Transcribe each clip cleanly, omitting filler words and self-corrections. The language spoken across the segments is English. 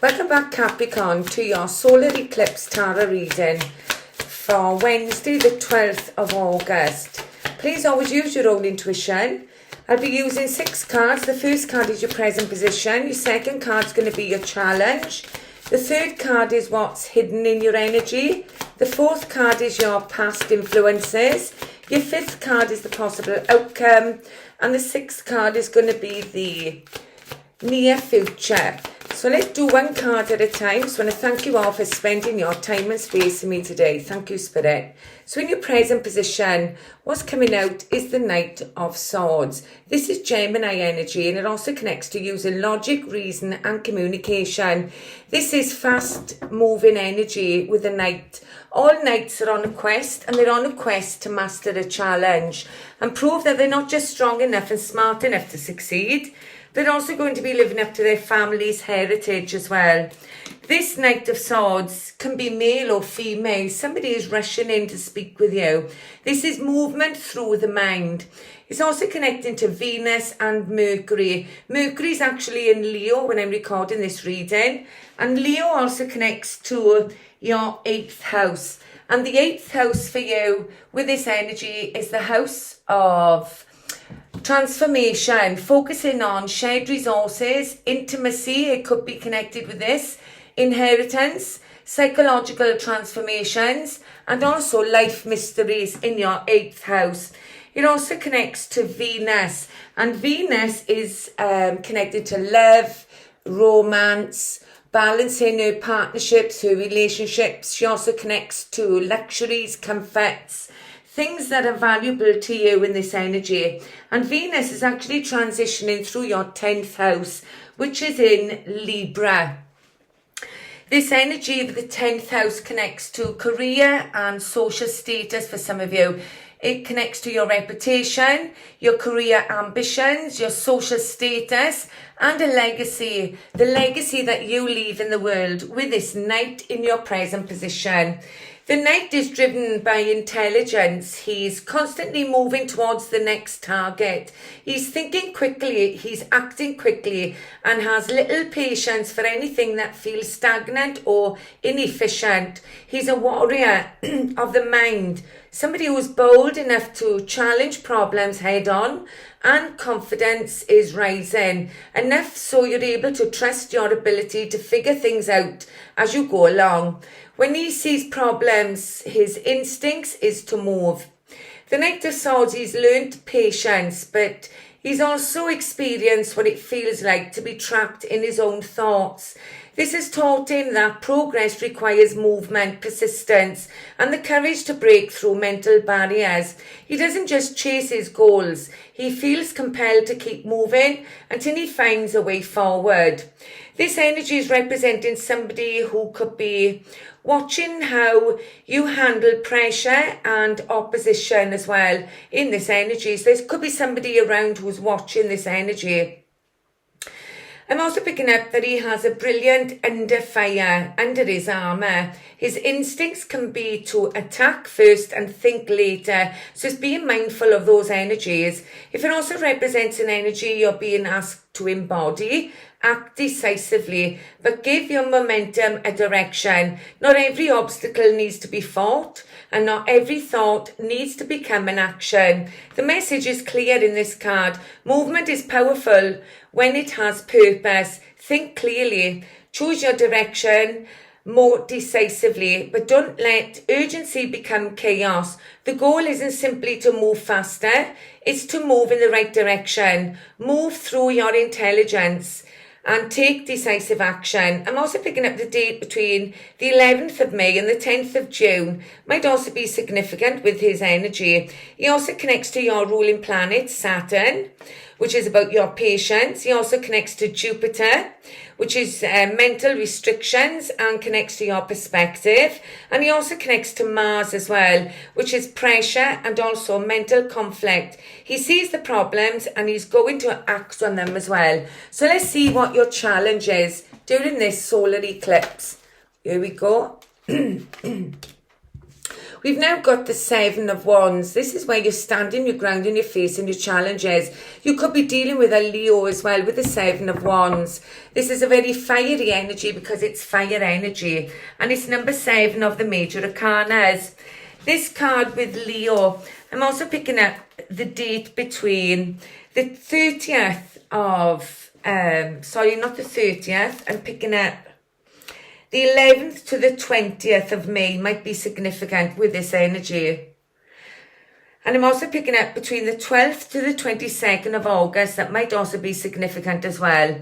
Welcome back, Capricorn, to your solar eclipse tarot reading for Wednesday the 12th of August. Please always use your own intuition. I'll be using 6 cards. The first card is your present position. Your second card is going to be your challenge. The third card is what's hidden in your energy. The fourth card is your past influences. Your fifth card is the possible outcome. And the sixth card is going to be the near future. So let's do one card at a time. So I want to thank you all for spending your time and space with me today. Thank you, Spirit. So in your present position, what's coming out is the Knight of Swords. This is Gemini energy, and it also connects to using logic, reason and communication. This is fast moving energy with the Knight. All Knights are on a quest, and they're on a quest to master a challenge and prove that they're not just strong enough and smart enough to succeed. They're also going to be living up to their family's heritage as well. This Knight of Swords can be male or female. Somebody is rushing in to speak with you. This is movement through the mind. It's also connecting to Venus and Mercury. Mercury is actually in Leo when I'm recording this reading. And Leo also connects to your 8th house. And the 8th house for you with this energy is the house of transformation, focusing on shared resources, intimacy, it could be connected with this, inheritance, psychological transformations, and also life mysteries in your 8th house. It also connects to Venus, and Venus is connected to love, romance, balancing her partnerships, her relationships. She also connects to luxuries, comforts, things that are valuable to you in this energy. And Venus is actually transitioning through your 10th house, which is in Libra. This energy of the 10th house connects to career and social status for some of you. It connects to your reputation, your career ambitions, your social status, and a legacy. The legacy that you leave in the world with this Knight in your present position. The Knight is driven by intelligence. He's constantly moving towards the next target. He's thinking quickly, he's acting quickly, and has little patience for anything that feels stagnant or inefficient. He's a warrior of the mind, somebody who's bold enough to challenge problems head on, and confidence is rising, enough so you're able to trust your ability to figure things out as you go along. When he sees problems, his instincts is to move. The Knight of Swords, he's learned patience, but he's also experienced what it feels like to be trapped in his own thoughts. This has taught him that progress requires movement, persistence, and the courage to break through mental barriers. He doesn't just chase his goals. He feels compelled to keep moving until he finds a way forward. This energy is representing somebody who could be watching how you handle pressure and opposition as well in this energy. So there could be somebody around who's watching this energy. I'm also picking up that he has a brilliant under fire, under his armour. His instincts can be to attack first and think later. So it's being mindful of those energies. If it also represents an energy you're being asked to embody, act decisively, but give your momentum a direction. Not every obstacle needs to be fought, and not every thought needs to become an action. The message is clear in this card. Movement is powerful when it has purpose. Think clearly, choose your direction more decisively, but don't let urgency become chaos. The goal isn't simply to move faster, it's to move in the right direction. Move through your intelligence and take decisive action. I'm also picking up the date between the 11th of May and the 10th of June. Might also be significant with his energy. He also connects to your ruling planet, Saturn, which is about your patience. He also connects to Jupiter, which is mental restrictions and connects to your perspective. And he also connects to Mars as well, which is pressure and also mental conflict. He sees the problems and he's going to act on them as well. So let's see what your challenge is during this solar eclipse. Here we go. We've now got the Seven of Wands. This is where you're standing your ground and you're facing your challenges. You could be dealing with a Leo as well with the Seven of Wands. This is a very fiery energy because it's fire energy. And it's number 7 of the major arcanas. This card with Leo, I'm also picking up the date between the 30th of, not the 30th, I'm picking up the 11th to the 20th of May might be significant with this energy. And I'm also picking up between the 12th to the 22nd of August. That might also be significant as well.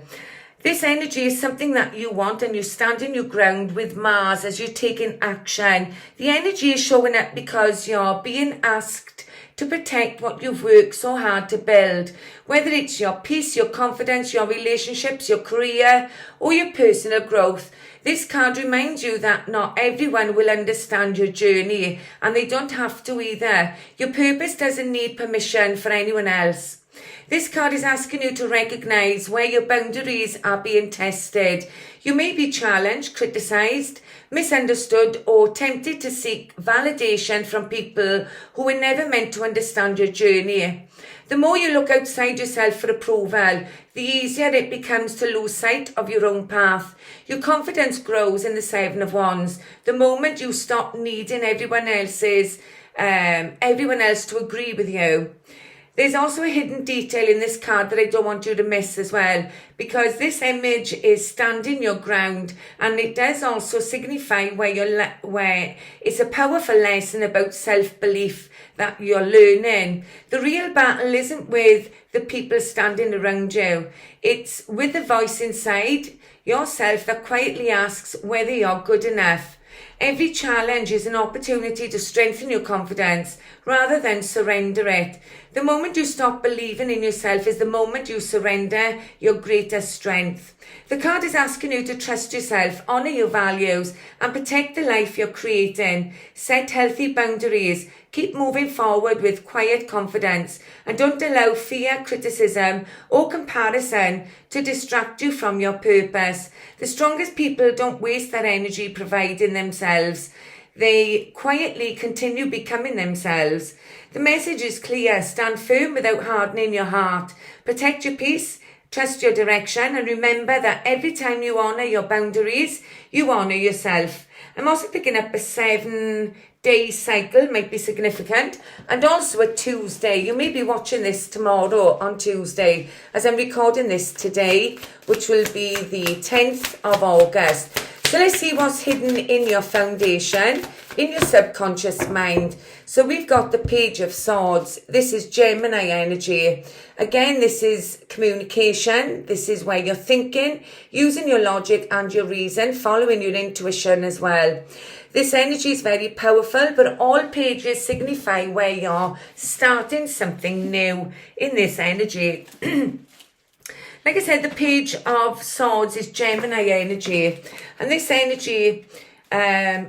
This energy is something that you want and you stand in your ground with Mars as you're taking action. The energy is showing up because you're being asked to protect what you've worked so hard to build, whether it's your peace, your confidence, your relationships, your career, or your personal growth. This card reminds you that not everyone will understand your journey, and they don't have to either. Your purpose doesn't need permission for anyone else. This card is asking you to recognize where your boundaries are being tested. You may be challenged, criticized, misunderstood, or tempted to seek validation from people who were never meant to understand your journey. The more you look outside yourself for approval, the easier it becomes to lose sight of your own path. Your confidence grows in the Seven of Wands the moment you stop needing everyone else to agree with you. There's also a hidden detail in this card that I don't want you to miss as well, because this image is standing your ground, and it does also signify where it's a powerful lesson about self-belief that you're learning. The real battle isn't with the people standing around you. It's with the voice inside yourself that quietly asks whether you're good enough. Every challenge is an opportunity to strengthen your confidence rather than surrender it. The moment you stop believing in yourself is the moment you surrender your greatest strength. The card is asking you to trust yourself, honour your values, and protect the life you're creating. Set healthy boundaries. Keep moving forward with quiet confidence, and don't allow fear, criticism, or comparison to distract you from your purpose. The strongest people don't waste their energy providing themselves. They quietly continue becoming themselves. The message is clear. Stand firm without hardening your heart. Protect your peace. Trust your direction, and remember that every time you honour your boundaries, you honour yourself. I'm also picking up a 7-day cycle, might be significant, and also a Tuesday. You may be watching this tomorrow on Tuesday, as I'm recording this today, which will be the 10th of August. So let's see what's hidden in your foundation, in your subconscious mind. So we've got the Page of Swords. This is Gemini energy. Again, this is communication. This is where you're thinking, using your logic and your reason, following your intuition as well. This energy is very powerful, but all pages signify where you're starting something new in this energy. Like I said, the Page of Swords is Gemini energy, and this energy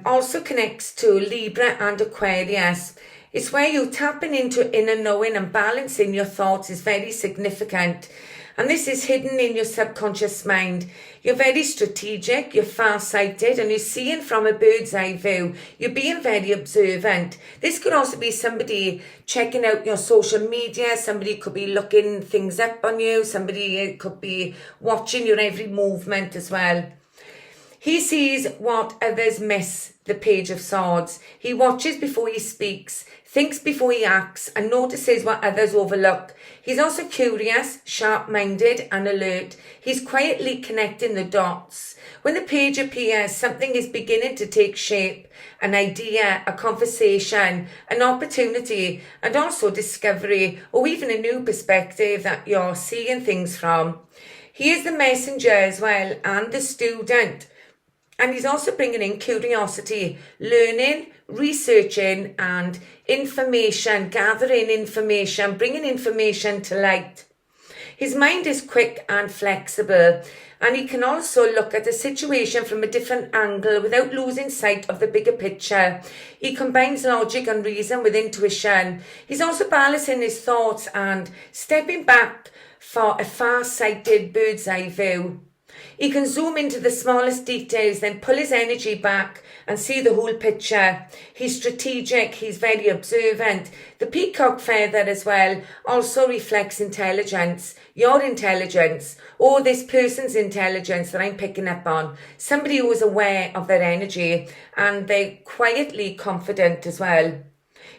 also connects to Libra and Aquarius. It's where you're tapping into inner knowing, and balancing your thoughts is very significant. And this is hidden in your subconscious mind. You're very strategic, you're far-sighted, and you're seeing from a bird's eye view. You're being very observant. This could also be somebody checking out your social media. Somebody could be looking things up on you. Somebody could be watching your every movement as well. He sees what others miss, the Page of Swords. He watches before he speaks, thinks before he acts, and notices what others overlook. He's also curious, sharp-minded, and alert. He's quietly connecting the dots. When the page appears, something is beginning to take shape. An idea, a conversation, an opportunity, and also discovery, or even a new perspective that you're seeing things from. He is the messenger as well, and the student. And he's also bringing in curiosity, learning, researching, and information, gathering information, bringing information to light. His mind is quick and flexible, and he can also look at a situation from a different angle without losing sight of the bigger picture. He combines logic and reason with intuition. He's also balancing his thoughts and stepping back for a far-sighted bird's eye view. He can zoom into the smallest details, then pull his energy back and see the whole picture. He's strategic, he's very observant. The peacock feather as well also reflects intelligence, your intelligence, or this person's intelligence that I'm picking up on. Somebody who is aware of their energy and they're quietly confident as well.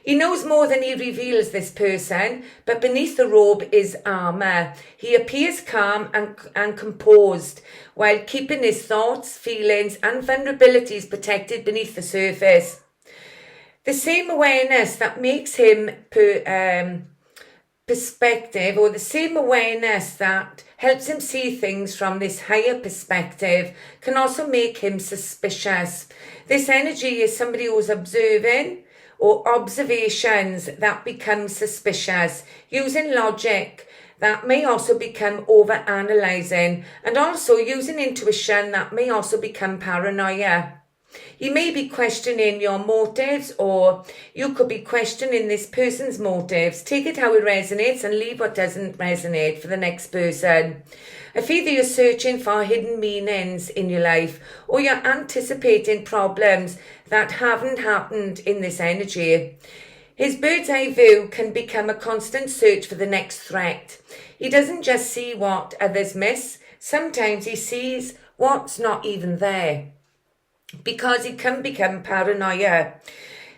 He knows more than he reveals, this person, but beneath the robe is armour. He appears calm and composed while keeping his thoughts, feelings and vulnerabilities protected beneath the surface. The same awareness that makes him perspective, or the same awareness that helps him see things from this higher perspective, can also make him suspicious. This energy is somebody who's observing, or observations that become suspicious, using logic that may also become over-analysing, and also using intuition that may also become paranoia. You may be questioning your motives, or you could be questioning this person's motives. Take it how it resonates and leave what doesn't resonate for the next person. If either you're searching for hidden meanings in your life, or you're anticipating problems that haven't happened in this energy, his bird's eye view can become a constant search for the next threat. He doesn't just see what others miss. Sometimes he sees what's not even there, because it can become paranoia.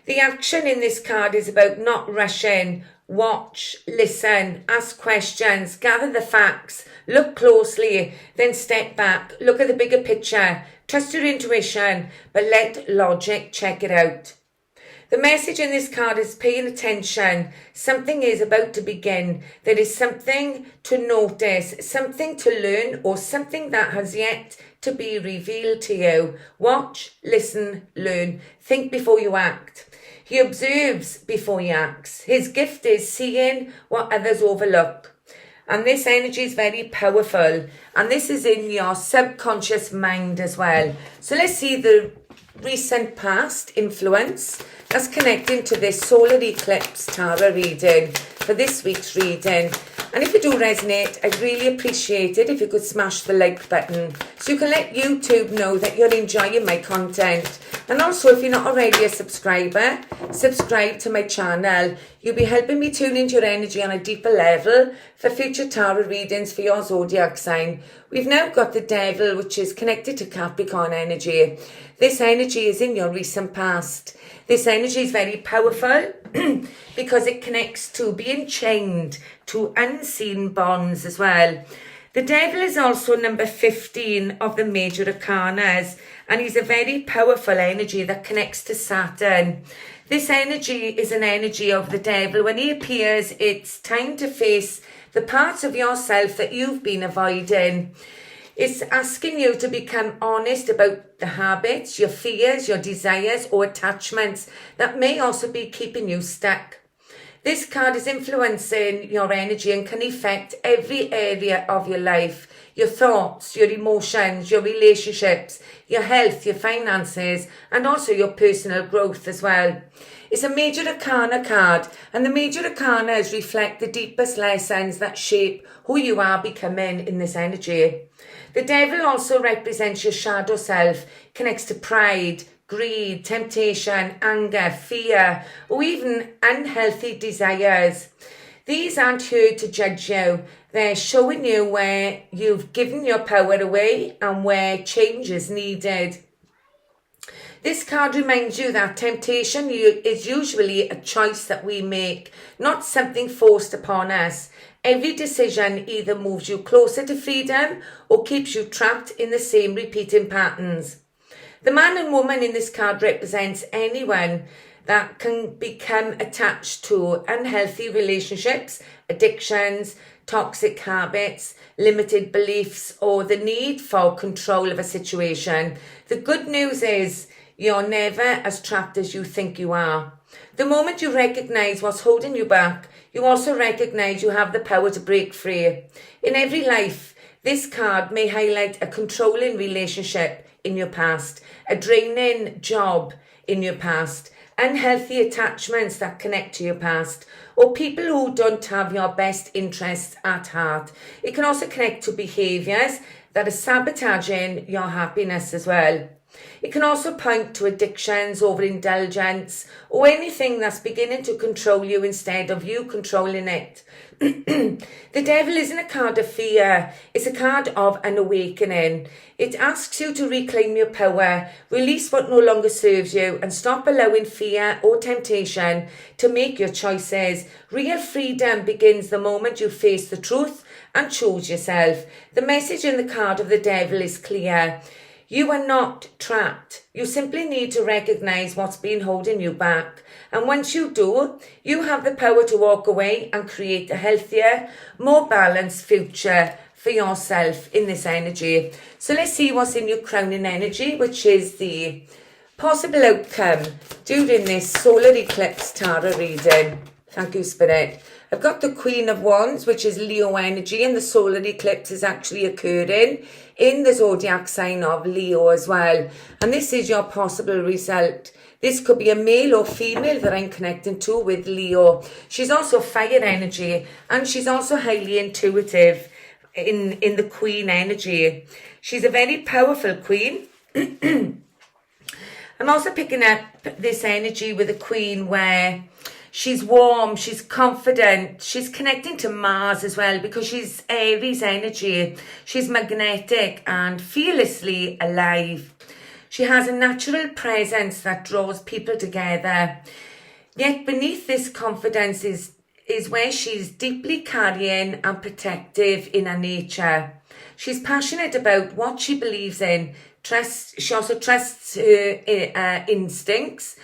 The action in this card is about not rushing. Watch, listen, ask questions, gather the facts, look closely, then step back, look at the bigger picture, trust your intuition, but let logic check it out. The message in this card is paying attention. Something is about to begin. There is something to notice, something to learn, or something that has yet to be revealed to you. Watch, listen, learn. Think before you act. He observes before he acts. His gift is seeing what others overlook. And this energy is very powerful. And this is in your subconscious mind as well. So let's see the recent past influence that's connecting to this solar eclipse tarot reading for this week's reading. And if you do resonate, I'd really appreciate it if you could smash the like button so you can let YouTube know that you're enjoying my content. And also, if you're not already a subscriber, subscribe to my channel. You'll be helping me tune into your energy on a deeper level for future tarot readings for your zodiac sign. We've now got the Devil, which is connected to Capricorn energy. This energy is in your recent past. This energy is very powerful because it connects to being chained to unseen bonds as well. The Devil is also number 15 of the major arcanas, and he's a very powerful energy that connects to Saturn. This energy is an energy of the Devil. When he appears, it's time to face the parts of yourself that you've been avoiding. It's asking you to become honest about the habits, your fears, your desires, or attachments that may also be keeping you stuck. This card is influencing your energy and can affect every area of your life. Your thoughts, your emotions, your relationships, your health, your finances, and also your personal growth as well. It's a major arcana card, and the major arcanas reflect the deepest lessons that shape who you are becoming in this energy. The Devil also represents your shadow self, connects to pride, greed, temptation, anger, fear, or even unhealthy desires. These aren't here to judge you. They're showing you where you've given your power away and where change is needed. This card reminds you that temptation is usually a choice that we make, not something forced upon us. Every decision either moves you closer to freedom or keeps you trapped in the same repeating patterns. The man and woman in this card represents anyone that can become attached to unhealthy relationships, addictions, toxic habits, limited beliefs, or the need for control of a situation. The good news is you're never as trapped as you think you are. The moment you recognize what's holding you back, you also recognize you have the power to break free. In every life, this card may highlight a controlling relationship in your past, a draining job in your past, unhealthy attachments that connect to your past, or people who don't have your best interests at heart. It can also connect to behaviours that are sabotaging your happiness as well. It can also point to addictions, overindulgence, or anything that's beginning to control you instead of you controlling it. The devil isn't a card of fear, it's a card of an awakening. It asks you to reclaim your power, release what no longer serves you, and stop allowing fear or temptation to make your choices. Real freedom begins the moment you face the truth and choose yourself. The message in the card of the devil is clear. You are not trapped. You simply need to recognize what's been holding you back. And once you do, you have the power to walk away and create a healthier, more balanced future for yourself in this energy. So let's see what's in your crowning energy, which is the possible outcome during this solar eclipse tarot reading. Thank you, Spirit. I've got the Queen of Wands, which is Leo energy, and the solar eclipse is actually occurring in the zodiac sign of Leo as well. And this is your possible result. This could be a male or female that I'm connecting to with Leo. She's also fire energy, and she's also highly intuitive in the Queen energy. She's a very powerful queen. I'm also picking up this energy with the Queen where she's warm, she's confident, she's connecting to Mars as well because she's Aries energy. She's magnetic and fearlessly alive. She has a natural presence that draws people together. Yet beneath this confidence is where she's deeply carrying and protective in her nature. She's passionate about what she believes in. She also trusts her instincts.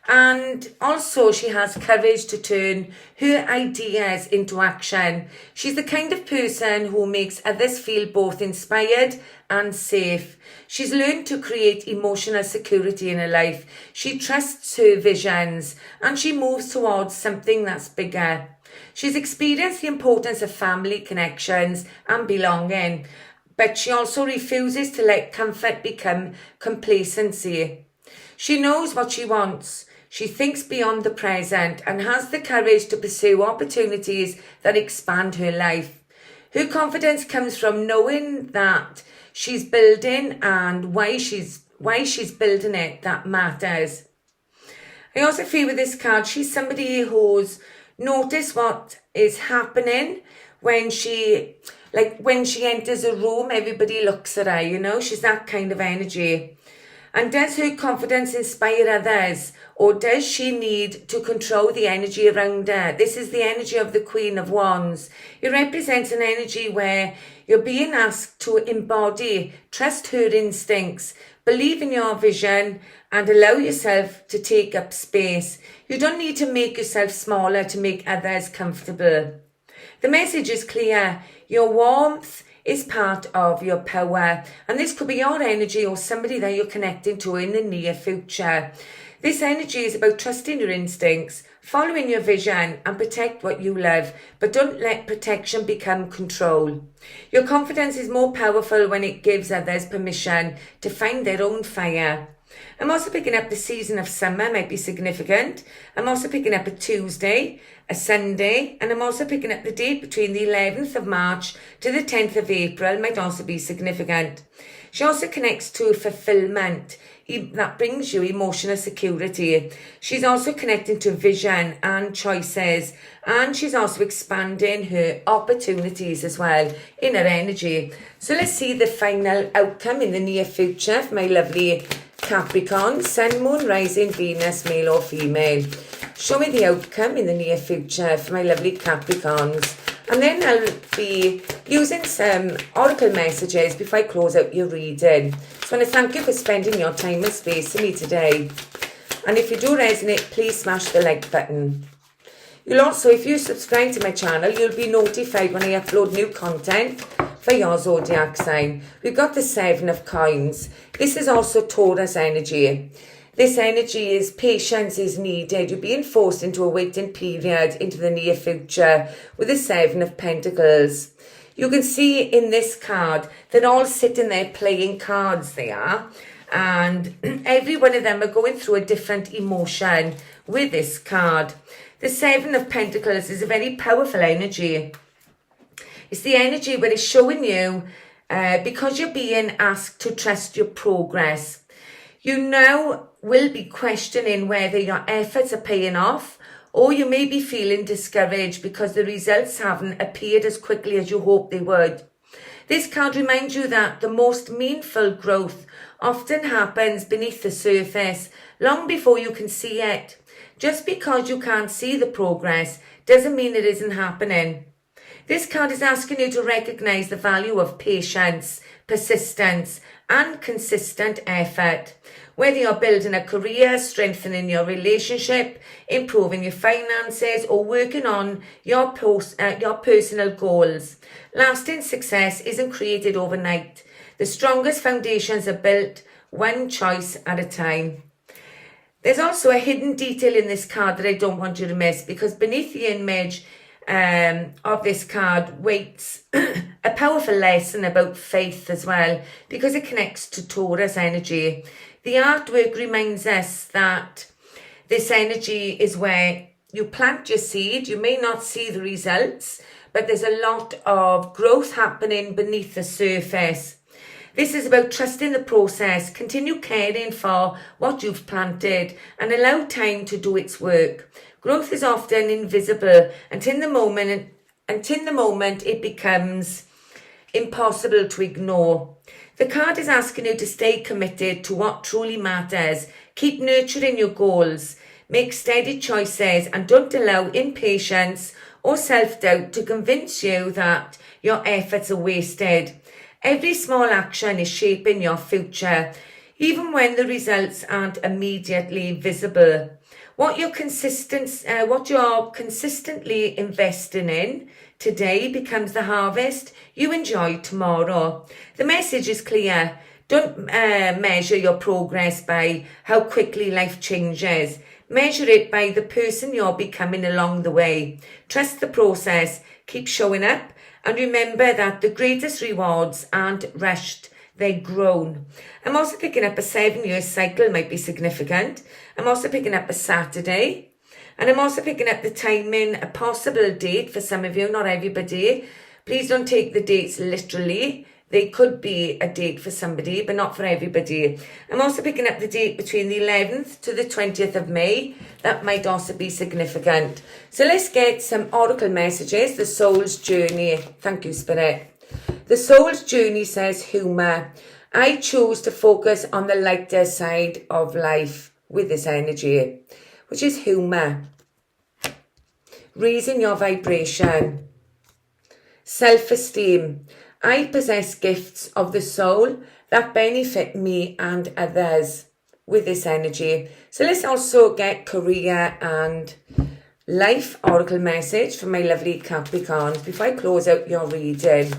And also she has courage to turn her ideas into action. She's the kind of person who makes others feel both inspired and safe. She's learned to create emotional security in her life. She trusts her visions and she moves towards something that's bigger. She's experienced the importance of family connections and belonging, but she also refuses to let comfort become complacency. She knows what she wants. She thinks beyond the present and has the courage to pursue opportunities that expand her life. Her confidence comes from knowing that she's building and why she's building it that matters. I also feel with this card, she's somebody who's noticed what is happening when she enters a room, everybody looks at her, you know, she's that kind of energy. And does her confidence inspire others, or does she need to control the energy around her? This is the energy of the Queen of Wands. It represents an energy where you're being asked to embody, trust her instincts, believe in your vision, and allow yourself to take up space. You don't need to make yourself smaller to make others comfortable. The message is clear. Your warmth is part of your power, and this could be your energy or somebody that you're connecting to in the near future. This energy is about trusting your instincts, following your vision, and protect what you love, but don't let protection become control. Your confidence is more powerful when it gives others permission to find their own fire. I'm also picking up the season of summer might be significant. I'm also picking up a Tuesday, a Sunday, and I'm also picking up the date between the 11th of March to the 10th of April might also be significant. She also connects to fulfillment. That brings you emotional security. She's also connecting to vision and choices, and she's also expanding her opportunities as well in her energy. So let's see the final outcome in the near future for my lovely Capricorn, Sun, Moon, Rising, Venus, male or female. Show me the outcome in the near future for my lovely Capricorns. And then I'll be using some oracle messages before I close out your reading. So I want to thank you for spending your time and space with me today. And if you do resonate, please smash the like button. You'll also, if you subscribe to my channel, you'll be notified when I upload new content for your zodiac sign. We've got the 7 of coins. This is also Taurus energy. This energy is patience is needed. You're being forced into a waiting period into the near future with the 7 of Pentacles. You can see in this card, they're all sitting there playing cards, they are. And every one of them are going through a different emotion with this card. The 7 of Pentacles is a very powerful energy. It's the energy where it's showing you because you're being asked to trust your progress. You now will be questioning whether your efforts are paying off, or you may be feeling discouraged because the results haven't appeared as quickly as you hoped they would. This card reminds you that the most meaningful growth often happens beneath the surface, long before you can see it. Just because you can't see the progress doesn't mean it isn't happening. This card is asking you to recognize the value of patience, persistence, and consistent effort. Whether you're building a career, strengthening your relationship, improving your finances, or working on your personal goals, lasting success isn't created overnight. The strongest foundations are built one choice at a time. There's also a hidden detail in this card that I don't want you to miss, because beneath the image of this card waits a powerful lesson about faith as well, because it connects to Taurus energy. The artwork reminds us that this energy is where you plant your seed. You may not see the results, but there's a lot of growth happening beneath the surface. This is about trusting the process, continue caring for what you've planted, and allow time to do its work. Growth is often invisible until the moment it becomes impossible to ignore. The card is asking you to stay committed to what truly matters. Keep nurturing your goals. Make steady choices and don't allow impatience or self-doubt to convince you that your efforts are wasted. Every small action is shaping your future, even when the results aren't immediately visible. What you're consistently investing in today becomes the harvest you enjoy tomorrow. The message is clear. Don't measure your progress by how quickly life changes. Measure it by the person you're becoming along the way. Trust the process. Keep showing up. And remember that the greatest rewards aren't rushed. They're grown. I'm also picking up a 7-year cycle might be significant. I'm also picking up a Saturday. And I'm also picking up the timing, a possible date for some of you, not everybody. Please don't take the dates literally. They could be a date for somebody, but not for everybody. I'm also picking up the date between the 11th to the 20th of May. That might also be significant. So let's get some oracle messages. The soul's journey. Thank you, Spirit. The soul's journey says humour. I choose to focus on the lighter side of life with this energy, which is humour. Raising your vibration. Self-esteem. I possess gifts of the soul that benefit me and others with this energy. So let's also get career and life oracle message from my lovely Capricorns before I close out your reading.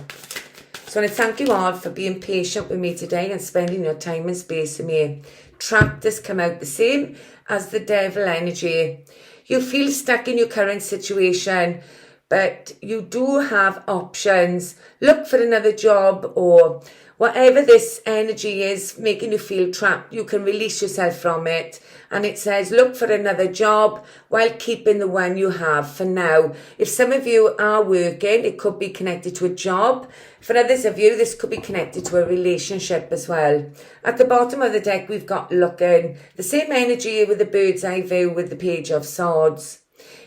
So I want to thank you all for being patient with me today and spending your time and space with me. Trapped has come out the same as the devil energy. You feel stuck in your current situation, but you do have options. Look for another job, or whatever this energy is making you feel trapped, you can release yourself from it. And it says look for another job while keeping the one you have for now. If some of you are working, it could be connected to a job. For others of you, this could be connected to a relationship as well. At the bottom of the deck, we've got looking. The same energy with the bird's eye view with the Page of Swords.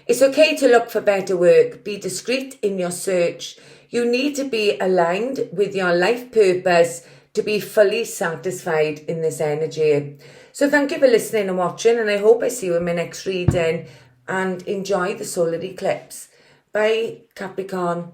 It's okay to look for better work. Be discreet in your search. You need to be aligned with your life purpose to be fully satisfied in this energy. So thank you for listening and watching, and I hope I see you in my next reading, and enjoy the solar eclipse. Bye, Capricorn.